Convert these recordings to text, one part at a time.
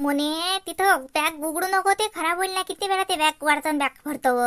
मोने तिथं बॅग उघडू नको, ते खराब होईल ना. किती वेळा ते बॅग वाढतं बॅग भरतं व.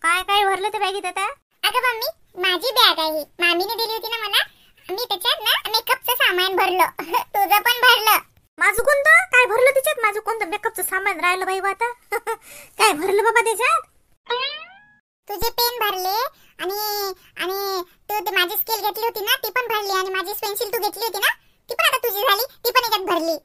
काय काय भरलं ते बॅगीत आता? अगं मम्मी, माझी बॅग आहे. मामीने दिली होती ना मला. मी त्याच्यात ना मेकअपचं सामान भरलं. तुझं पण भरलं. माझं कोणतं काय भरलं त्याच्यात? माझं कोणतं मेकअपचं सामान राहिलं बाई आता? काय भरलं बाबा त्याच्यात? तुझे पेन भरले आणि आणि तू माझी स्केल घेतली होती ना ती पण भरली, आणि माझी पेन्सिल तू घेतली होती ना ती पण आता तुझी झाली, ती पण याच्यात भरली.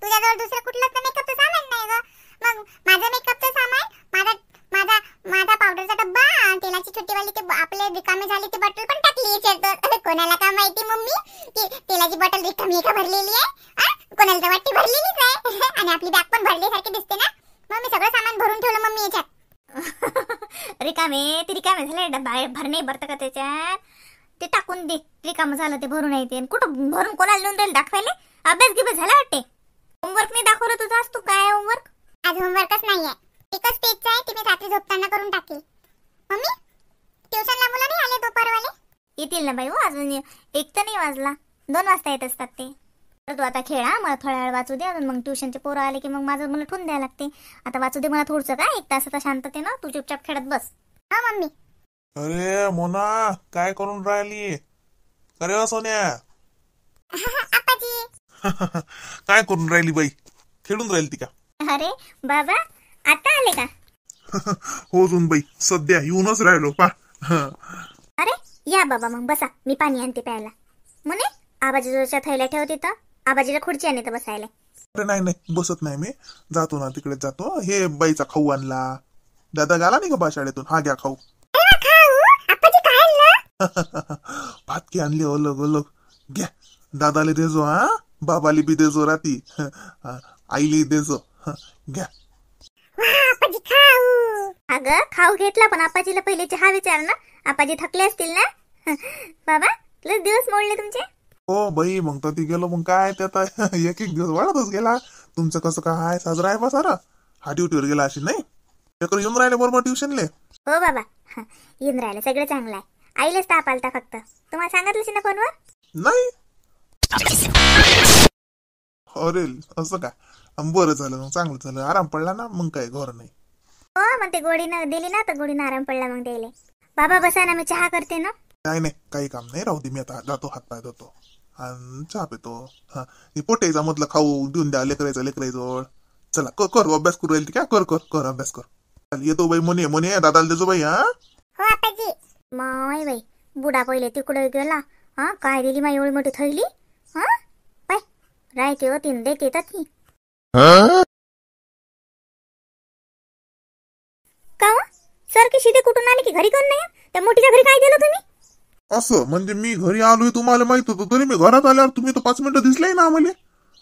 तुझ्याजवळ दुसरं कुठलंच मेकअपचं सामान नाही ग. मग माझं मेकअपचं सामान, माझा माझा माझा पावडरचा डब्बा, तेलाची छोटीवाली ते आपले रिकामे झाले ते बॉटल पण टाकली याच्यात. कोणाला काय माहिती मम्मी की तेलाची बॉटल रिकामी का भरलेली आहे? कोणाला तर वाटते भरलेलीच आहे. आणि आपली बॅग पण भरल्यासारखी दिसते ना. मग मी सगळं सामान भरून ठेवलं मम्मी याच्यात. रिकामे ते रिकामे झाले, डब्बा भरणे भरतं का त्याच्यात? ते टाकून दे, रिकामं झालं ते भरून येते. कुठं भरून कोणाला नेऊन राहील दाखवायला? अभ्यास गिभ्यास झाला वाटते. होमवर्क नाही दाखवलं तुझं आज? तू काय होमवर्क? आज होमवर्कच नाहीये. एकच पेजचं आहे, ते मी रात्री झोपताना करून टाकेल. मम्मी, ट्युशनला मुलं नाही आले दुपारवाले? येतील ना बाई हो, अजून एक तर नाही वाजला. 2 वाजता येत असतात ते. तर तू आता खेळा, मला थोडा वेळ वाचू दे. अजून मग ट्युशनचे पोरं आले की मग माझं मला ठेवून द्यायला लागते. आता वाचू दे मला थोडंसं, काय 1 तास आता शांततेनं तू चुपचाप खेळत बस. हा मम्मी. अरे मोना, काय करून राहिली? अरे वा सोन्या. आपाजी. काय करून राहिली बाई? खेळून राहिली ती का? अरे बाबा, आता आले का? हो जून बाई, सध्या येऊनच राहिलो पा. अरे या बाबा, मग बसा, मी पाणी आणते प्यायला. म्हणे आबाजीच्या थैल्या ठेव तिथं. आबाजीला खुर्ची आणते बसायला. अरे नाही नाही, बसत नाही मी. जातो ना, तिकडे जातो. हे बाईचा खाऊ आणला. दादा गाला नाही का बा शाळेतून? हा घ्या खाऊ. भातकी आणली ओलग ओलग. घ्या, दादाले देजो, हा बाबाली बी देजो, राती आईली देजो. घ्या. अगं खाऊ घेतला, पण आपाजीला पहिले चहा विचार ना. आपाजी थकले असतील ना. बाबा लस दिवस मोडले तुमचे. हो बाई, मग तर ती गेलो. मग काय त्यात एक एक दिवस वाढतच गेला. तुमचं कसं काय साजरा आहे बा सारा? हा ड्युटीवर गेला अशी नाही? त्याकडे येऊन राहिले बरोबर ट्युशनले? हो बाबा, येऊन राहिले, सगळं चांगलं आहे. आईलाच ताप आलता फक्त. तुम्हाला सांगितलं ना फोनवर? नाही. अरे असं काय? बरं झालं, मग चांगलं झालं. आराम पडला ना, मग काय घर नाही. हो, मग ते गोडीनं दिली ना, तर गोडीनं आराम पडला मग द्यायला. बाबा बसा ना, मी चहा करते ना. नाही नाही, काही काम नाही, राहू दे. मी आता जातो, हात पाय धुतो आणि चहा पितो. हा, पोटेचा मधलं खाऊ देऊन द्या लेकराजवळ. चला कर अभ्यास करू राहील काय? कर अभ्यास कर. येतो बाई. म्हणे दादाला देजो बाई. हा हो आपाजी. माय बाई, बुडा पहिले तिकडे गेला. हा, काय दिली माई एवढी मोठी थैली? हा बाय, राहते हो तीन देते ती. का सारखी शिदे कुठून आली की घरी कोण नाही? त्या मोठीच्या घरी काय दिलं तुम्ही? असं म्हणजे मी घरी आलोय तुम्हाला माहित होतं, तरी मी घरात आल्यावर तुम्ही तर 5 मिनिटं दिसले ना आम्हाला.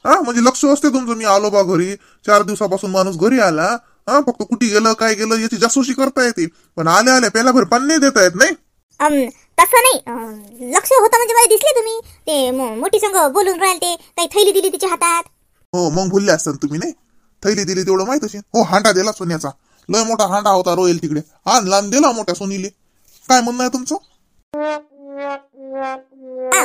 हा, म्हणजे लक्ष असते तुमचं. मी आलो बा घरी, 4 दिवसापासून माणूस घरी आला. हा, फक्त कुठे गेलं काय गेलं याची जासूसी करता येते, पण आल्या पेला भर पाणी नाही देता येत नाही. तसं नाही, लक्ष होतं म्हणजे मला दिसले तुम्ही. ते मोठी संग बोलून राहिले, ते काही थैली दिली तिच्या हातात. हो, मग भुलले असतात तुम्ही नाही. थैली दिली तेवढं माहित असेल. हो, हांडा दिला सोन्याचा, लय मोठा हांडा होता रोयल तिकडे. लहान दिला मोठ्या सोनीले. काय म्हणणं आहे तुमचं?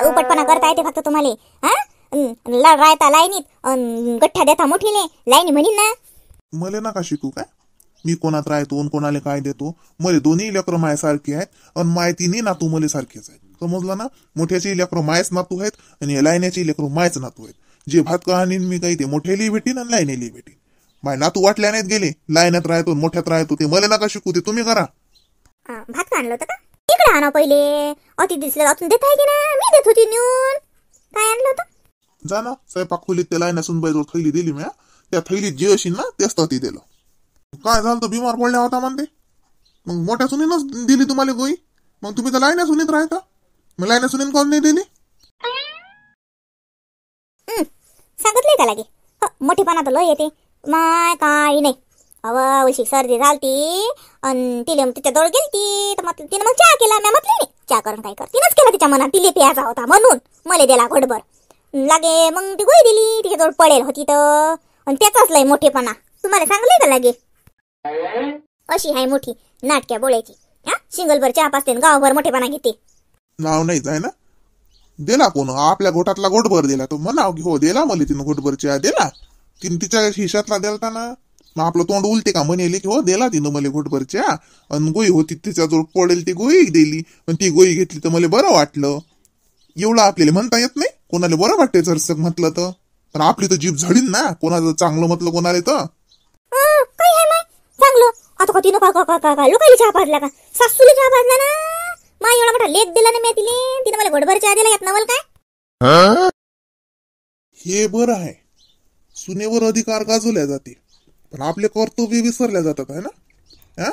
उपटपणा करता येते फक्त तुम्हाला. हा, रायता लाईनीत गठ्ठा देता मोठीने लाईनी म्हणीन ना. मले नका शिकू काय? मी कोणात राहतो आणि कोणाला काय देतो. मले दोन्ही लेकरं मायासारखी आहेत, आणि माय तिन्ही नातू मले सारखेच आहेत. समजलं ना? मोठ्याची लेकरं मायच नातू आहेत, आणि लायण्याची लेकरं मायच नातू आहेत. जे भात कहाणी मी काही ते मोठ्याली भेटीन आणि लायनेली भेटीन. माय नातू वाटल्या नाहीत गेले. लायण्यात राहतो मोठ्यात राहतो, ते मला नका शिकू, ते तुम्ही करा. भात का आणलं होतं का? इकडे आणा पहिले. अति दिसलं अजून देत आहे की ना? मी देत होती नेऊन. काय आणलं होतं? जा ना, स्वयंपाक खोलीत ते लायण्यासून बाईजवळ थैली दिली मी. त्या थैलीत जे असेल ना तेच तर ती दिलं. काय झालं तर बिमार पडल्या होता म्हणते. मग मोठ्या सुनीनच दिली तुम्हाला गोई. मग तुम्ही तर लायण्या सुनीत राहता. मग लायण्या सुनीन कोण नाही दिली? सांगितलंय का लागे? मोठेपणा तर लय येते. माय काही नाही. अवशी सर्दी झालती आणि तिला तिच्या जवळ गेलती, तर मग तिने मग चहा केला. मी म्हटली नाही चहा करून काय कर. तिनंच केला तिच्या मनात. तिले प्यायचा होता म्हणून मला दिला घोटभर. लागे मग ती गोळी दिली, तिच्याजवळ पडेल होती तर. आणि त्याचाच लय मोठेपणा. तुम्हाला सांगलंय का लागे? अशी आहे मोठी नाटक्या बोळ्याची. हा, सिंगलभर चहा पाचते गावभर मोठेपणा घेते. नाव नाही जाय ना. दिला कोण? आपल्या घोटातला घोटभर दिला तो म्हणाव की हो दिला मला तिनं घोटभर चहा दिला. तिच्या हिशातला द्यालता ना. मग आपलं तोंड उलटे का म्हणेले की हो दिला तिनं मला घोटभरच्या, आणि गोई होती त्याच्याजवळ पडेल ती गोई दिली, पण ती गोई घेतली तर मला बरं वाटलं. एवढं आपल्याला म्हणता येत नाही. कोणाला बरं वाटते जर म्हटलं तर, पण आपली तर जीभ झडीन ना कोणाचं चांगलं म्हटलं कोणाला तर. काही आहे माय चांगलं. आता का तिनं का लोकायला चहा पाजला का? सासूला चहा पाजला ना. माय एवढा मोठा लेख दिला ना मी तिने मला घोटभर चहा दिला, यात नवल काय? हे बरं आहे, सुनेवर अधिकार गाजवल्या जाते, पण आपले कर्तव्य विसरल्या जातात आहे ना.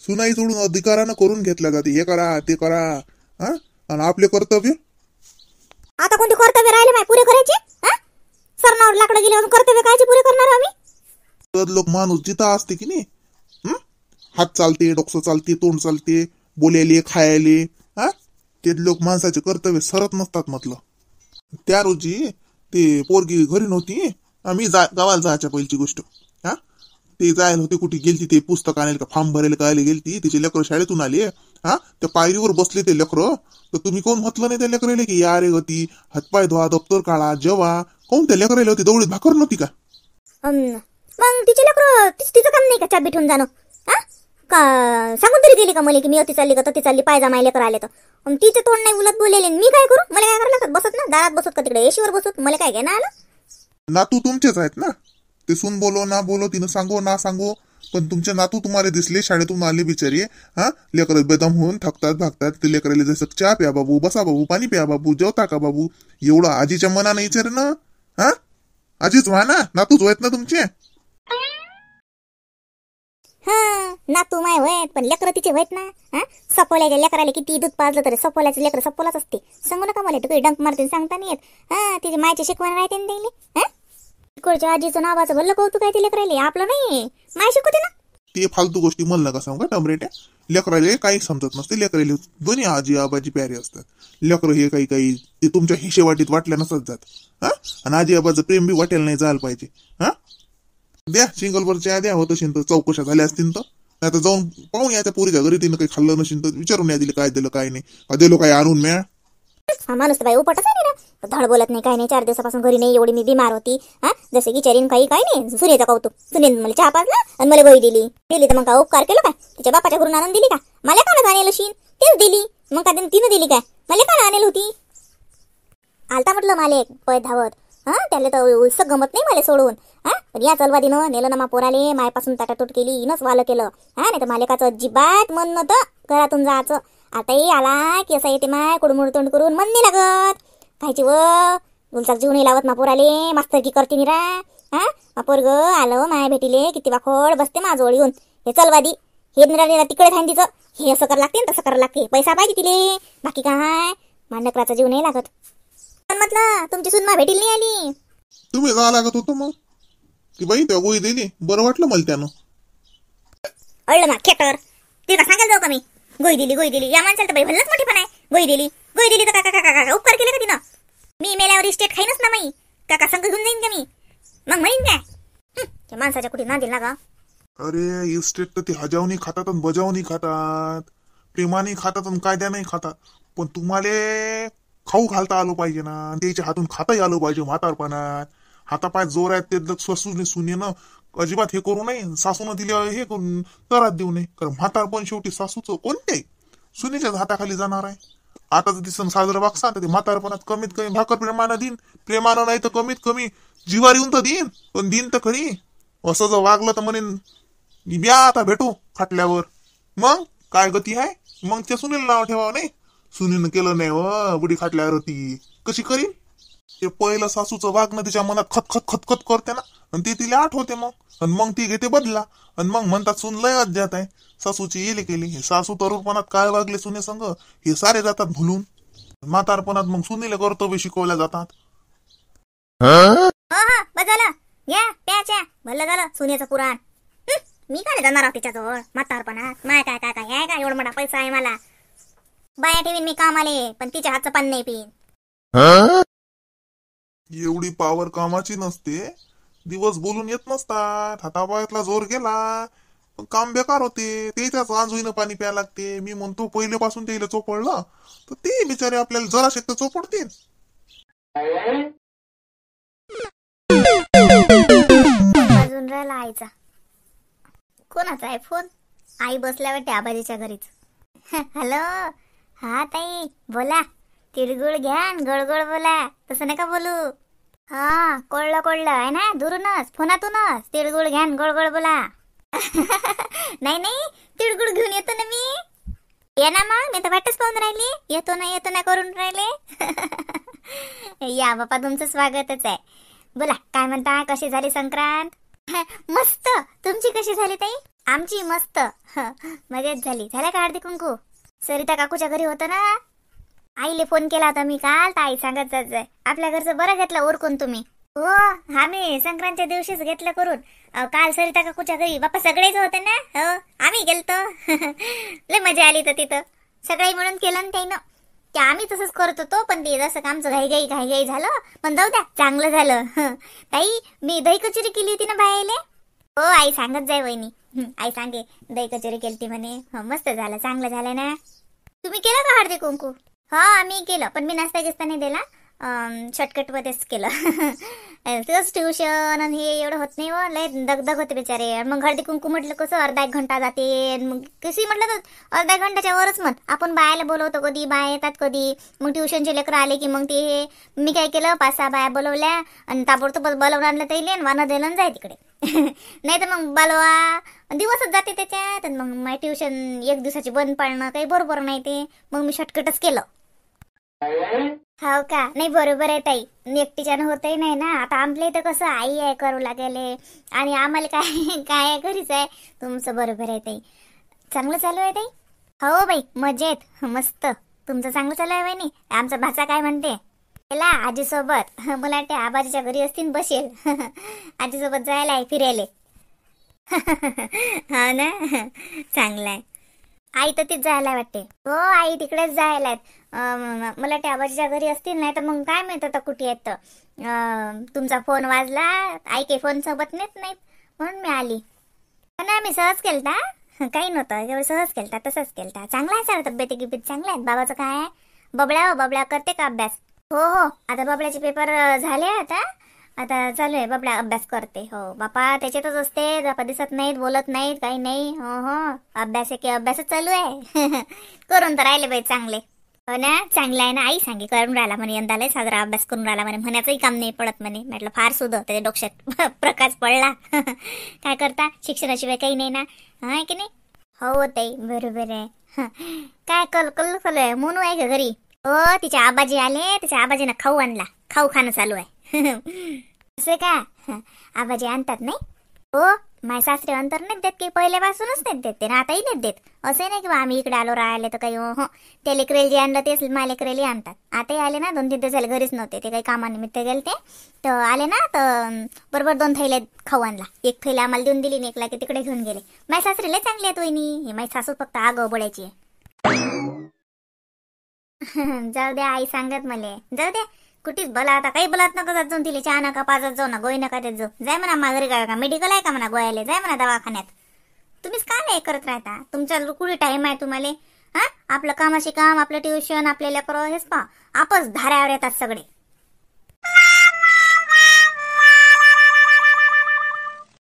सुनाई सोडून अधिकारानं करून घेतल्या जाते, हे करा ते करा. आणि आपले कर्तव्य आता कोणते कर्तव्य राहिले माय पुरे करायचे? सरनावर लाकडं गेले कर्तव्य कायचे पुरे करणार आम्ही? तर लोक माणूस जिथं असते की नाही, हात चालते, डोकं चालते, तोंड चालते, बोलायले खायले, ते लोक माणसाचे कर्तव्य सरत नसतात म्हटलं. त्या रोजी ते पोरगी घरी नव्हती, आम्ही गावाला जायच्या पहिलीची गोष्ट. ते जायला होते, कुठे गेलती ते पुस्तक आणायला का फॉर्म भरायला काय गेलती, तिचे लेकरं शाळेतून आले. त्या पायरीवर बसले ते लेकरं, तर तुम्ही कोण म्हटलं नाही त्या लेकरायला की या रे गती हातपाय धुवा, दप्तर काढा, जेवा? कोण त्या लेकरायला होती? दवडीत भाकर नव्हती का? मग तिचे लेकरं तिचं काम नाही का चाप बिठून जाणं? का सांगून तरी गेली का मला की मी अति चालली का तती चालली, पायजा माय लेकर आले तर तिचे तोंड नाही उलट बोलेले. मी काय करू? मला काय करायला लागत? बसत ना दारात बसत का तिकडे एशीवर बसत? मला काय घेणं आलं? नातू तुमचेच आहेत ना, ते सून बोलो ना बोलो, तिनं सांगो ना सांगो, पण तुमचे नातू तुम्हाला दिसले, शाळेतून आले बिचारी, लेकर बेदम होऊन थकतात भागतात. ते लेकराले जसं चहा प्या बाबू, बसा बाबू, पाणी प्या बाबू, जेवता का बाबू, एवढं आजीच्या मनानं विचार ना. आजीच व्हा ना, नातूच आहेत ना तुमचे. नातू माय होत, पण लेकरं तिचे होत ना. सपोल्याच्या लेकराला किती दूध पाजलं तरी सपोल्याचं लेकर सपोलाच असते. सांगू नका मला, तू डंक मारते सांगता नाही येत. तिचे मायची शिकवण राहते ना त्याला. तिकडच्या आजीचं नावाचं भल्लं कौतुक आहे ते लेकराले, आपलं नाही. माय शिकवते ना. ते फालतू गोष्टी म्हणलं का सांगू का टमरेट्या. लेकराले काही समजत नसते. लेकराले दोन्ही आजी आबाजी प्यारे असतात. लेकरं हे काही ते तुमच्या हिशेवाटीत वाटल्या नसत जात. आणि आजी आबाचं प्रेम बी वाटेल नाही जायला पाहिजे. द्या सिंगलवरच्या द्या, होत असेल तर चौकशा झाल्या असतील तर. नाही तर जाऊन पाहून या त्या पोरीच्या घरी, तिनं काही खाल्लं नसेल तर विचारून या दिलं काय दिलं काय नाही, दिलो काय आणून म्या. हा माणूस तर बाई उपटच आहे ना, धड बोलत नाही काय नाही. 4 दिवसापासून घरी नाही, एवढी मी बिमार होती. जसे विचारीन काही काय नाही. सुनेचं कौतुक, सुनेन मला चहा पाजला आणि मला गोळी दिली तर मग का उपकार केलं काय? तिच्या बापाच्या घरून आणून दिली का? मला का आणेल अशी तेच दिली, मग का तिनं दिली काय? मला का आणेल होती? आलता म्हटलं माले पै धावत. त्याला तर उलसक गमत नाही मला सोडून. पण या चलवादीनं नेलं ना मा पोराले, मायपासून ताटातूट केली, इनच वालं केलं. नाही तर मालेकाचं अजिबात मन नव्हतं घरातून जायचं. आताही आला की असं येते माय कुडमुड तोंड करून, मन नाही लागत खायची व उलचाक जीव नाही लावत मा पोराले. मास्तरकी करते निरा. मा पोरग आलं माय भेटीले, किती वाखोड बसते माझजवळ येऊन. हे चलवादी हे निरा तिकडे थांब तिचं, हे असं कर लागते तसं करावं लागते, पैसा पाहिजे तिले, बाकी काय मांडकराचा जीव नाही लागत. पण म्हटलं तुमची सुनमा भेटील नाही आली. तुम्ही जा लागत होतो मग की बाई त्या गोळी दिली, बरं वाटलं मला त्यानं. अळलं ना खेटर, ते का सांगायला जाऊ का मी? गोळी दिली या माणसाला तर बाई भल्लच मोठी पण आहे. गोळी दिली तर काका उपकार केले का तिनं? मी मेल्यावर इस्टेट खाईनच ना माई, काका संग घेऊन जाईन का मी? मग म्हणीन काय त्या माणसाच्या कुठे नांदेल ना गा. अरे इस्टेट तर ते हजावणी खातात आणि बजावणी खातात, प्रेमाने खातात आणि कायद्याने खातात. पण तुम्हाला खाऊ घालता आलो पाहिजे ना, त्याच्या हातून खाताही आलं पाहिजे. म्हातारपणात हातापाय जोर आहेत ते स्वसूने सुनेनं अजिबात हे करू नये, सासून दिले हे करून तरात देऊ नये. कारण म्हातारपण शेवटी सासूचं कोणत्याही सुनेच्याच हाताखाली जाणार आहे. आता जर दिसन साजरं वागसा तर ते म्हातारपणात कमीत कमी भाकर प्रेमानं देईन, प्रेमानं नाही तर कमीत कमी जीवार येऊन तर देईन, पण देईन तर खरी. असं जर वागलं तर म्हणेन ब्या आता भेटू खाटल्यावर. मग काय गती आहे? मग त्या सुनेला नाव ठेवावं नाही. सुनीनं केलं नाही व बुडी खाटल्यावर होती कशी करीन? ते पहिलं सासूचं वागणं तिच्या मनात खतखत करते ना, आणि ते तिला आठवते मग ती घेते बदला. आणि मग म्हणतात सुन लय अज्ञात आहे, सासूची येले केली. सासू तरुणपणात काय वागले सुने संग हे सारे जातात भुलून. म्हातारपणात मग सुनीला कर्तव्य शिकवल्या जातात. झालं या प्याच्या भलं झालं सुनेचं पुराण. मी काय जाणार आहो तिच्याजवळ म्हातारपणात? माय काय काय काय का एवढा मोठा पैसा आहे मला, बाया ठेवीन मी कामाले, पण तिच्या हातचं पान नाही पिईन. एवढी पावर कामाची नसते, दिवस बोलून येत नसतात. हातापायातला जोर गेला काम बेकार होते. त्याच्याच आंजोईनं पाणी प्यायला लागते. मी म्हणतो पहिल्यापासून त्याला चोपडलं तर ते बिचारे आपल्याला जरा शकतं चोपडतील. आईचा. कोणाचा आहे फोन? आई बसल्या वाटते आबाजीच्या घरीच. हॅलो, हा ताई बोला. तिळगुळ घ्या आणि गोड बोला, तसं नका बोलू. हा कळलं आहे ना, दुरूनच फोनातूनच तिळगुळ घ्या आणि गोड बोला. नाही तिळगुळ घेऊन येतो ना मी. ये ना मग, मी तर वाटच पाहून राहिली. येतो ना करून राहिले. या बापा, तुमचं स्वागतच आहे. बोला काय म्हणता, कशी झाली संक्रांत? मस्त. तुमची कशी झाली ताई? आमची मस्त. मजेत झाली. झाला का हळदी कुंकू? सरिता काकूच्या घरी होतं ना. आईले फोन केला होता मी काल, तर आई सांगत जाय आपल्या घरचं बरं घेतलं ओरकून तुम्ही. हो, आम्ही संक्रांतच्या दिवशीच घेतलं करून. काल सरिता काकूच्या घरी बाप्पा सगळेच होते ना. हो, आम्ही गेलतो. लय मजा आली तर तिथं. सगळे म्हणून केलं ना त्यानं. ते आम्ही तसंच करत होतो, पण ते जसं आमचं घाई झालं. पण जाऊ द्या, चांगलं झालं. ताई, मी दही कचोरी केली होती ना बायाले. हो, आई सांगत जाय वहिनी. आई सांगे दही कचोरी केली मने. हो, मस्त झालं, चांगलं झालं ना. तुम्ही केलं का हळदी कुंकू? हा, आम्ही केलं, पण मी नाश्ता गिस्ता नाही दिला. शॉर्टकट मध्येच केलं. तसंच ट्युशन आणि हे एवढं होत नाही. लय दगदग होते बिचारे. मग हळदी कुंकू म्हटलं कसं अर्धा एक घंटा जाते. मग कशी म्हटलं तर अर्ध्या घंट्याच्या वरच मग आपण बायाला बोलवतो, कधी बाया येतात कधी. मग ट्युशनचे लेकरं आले की मग ते मी काय केलं, 5-6 बाया बोलवल्या आणि ताबडतोब बोलवून आणलं तैले आणि वानं दिलं जाय तिकडे. नाही तर मग बालवा दिवसच जाते त्याच्यात. आणि मग माझी ट्युशन एक दिवसाची बंद पाडणं काही बरोबर नाही. ते मग मी शॉर्टकटच केलं. हो का? नाही, बरोबर आहे ताई. एकटीच्यानं होतही नाही ना. आता आपल्या इथं कसं आई आहे करू लागेले आणि आम्हाला काय घरीच आहे. तुमचं बरोबर आहे ताई. चांगलं चालू आहे ताई? हो बाई, मजेत मस्त. तुमचं चांगलं चालू आहे वहिनी? आमचा भाचा काय म्हणते? त्याला आजीसोबत, मला वाटते आबाजीच्या घरी असतील बसेल. आजीसोबत जायला आहे फिरायला. हा ना, चांगलं आहे. आई तर तीच जायला वाटते. हो, आई तिकडेच जायला आहेत. मला त्या आबाजीच्या घरी असतील, नाही तर मग काय माहित आता कुठे आहेत. तुमचा फोन वाजला. आई काही फोन सोबत नेत नाहीत म्हणून मी आली. ना मी सहज केलता, काही नव्हतं एवढं, सहज केलता, तसंच केलता. चांगला आहे सर, तब्येती गिब्येत चांगल्या आहेत. बाबाचं काय आहे? बबळा करते का अभ्यास? हो, आता बबळ्याचे पेपर झाले. आता चालू आहे, बबळा अभ्यास करते. हो बापा, त्याच्यातच असते. बापा दिसत नाहीत, बोलत नाहीत, काही नाही. हो, अभ्यास आहे की अभ्यासच चालू आहे. करून तर राहिले बाई चांगले. हो ना, चांगला आहे ना. आई सांगे करून राहिला म्हणे, यंदा लय साजरा अभ्यास करून राहिला म्हणे. म्हणायचंही काम नाही पडत म्हणे. म्हटलं फार सुद्धा त्याच्या डोक्यात प्रकाश पडला. काय करता, शिक्षणाशिवाय काही नाही ना, हा की नाही? हो ताई, बरोबर आहे. काय चालू आहे? मोनू आहे का घरी? हो, तिच्या आबाजी आले. तिच्या आबाजीनं खाऊ आणला. खाणं चालू आहे. असं का? आबाजी आणतात नाही? हो, माझे सासरे अंतर नाहीत देत की, पहिल्यापासूनच नाहीत देत ते ना, आताही नाहीत देत. असं नाही की आम्ही इकडे आलो राहिले तर काही. हो, ते लेकरेल जे आणलं तेच मालेकरेली आणतात. आताही आले ना, 2-3 दिवस झाले घरीच नव्हते. ते काही कामानिमित्त गेले ते, तर आले ना, तर बरोबर 2 थैले खाऊ आणला. एक थैली आम्हाला देऊन दिली, एकला की तिकडे घेऊन गेले. माझे सासरे लय चांगले आहेत वहिनी. हे माझी सासू फक्त आगाऊ बोलायची आहे. जाऊ द्या, आई सांगत मला. जाऊ द्या, कुठेच बोला. आता काही बोलत नका जात जाऊन तिला. चहा नका पाजत जाऊ ना, गोळी नका देत जाऊ. जाय म्हणा माघारी. का मेडिकल आहे का म्हणा गोळ्याले? जाय म्हणा दवाखान्यात. तुम्हीच का नाही करत राहता? तुमच्या कुठे टाइम आहे तुम्हाला? हा, आपलं कामाशी काम, आपलं ट्युशन, आपल्याला करो हेच पा. आपच धाऱ्यावर येतात सगळे.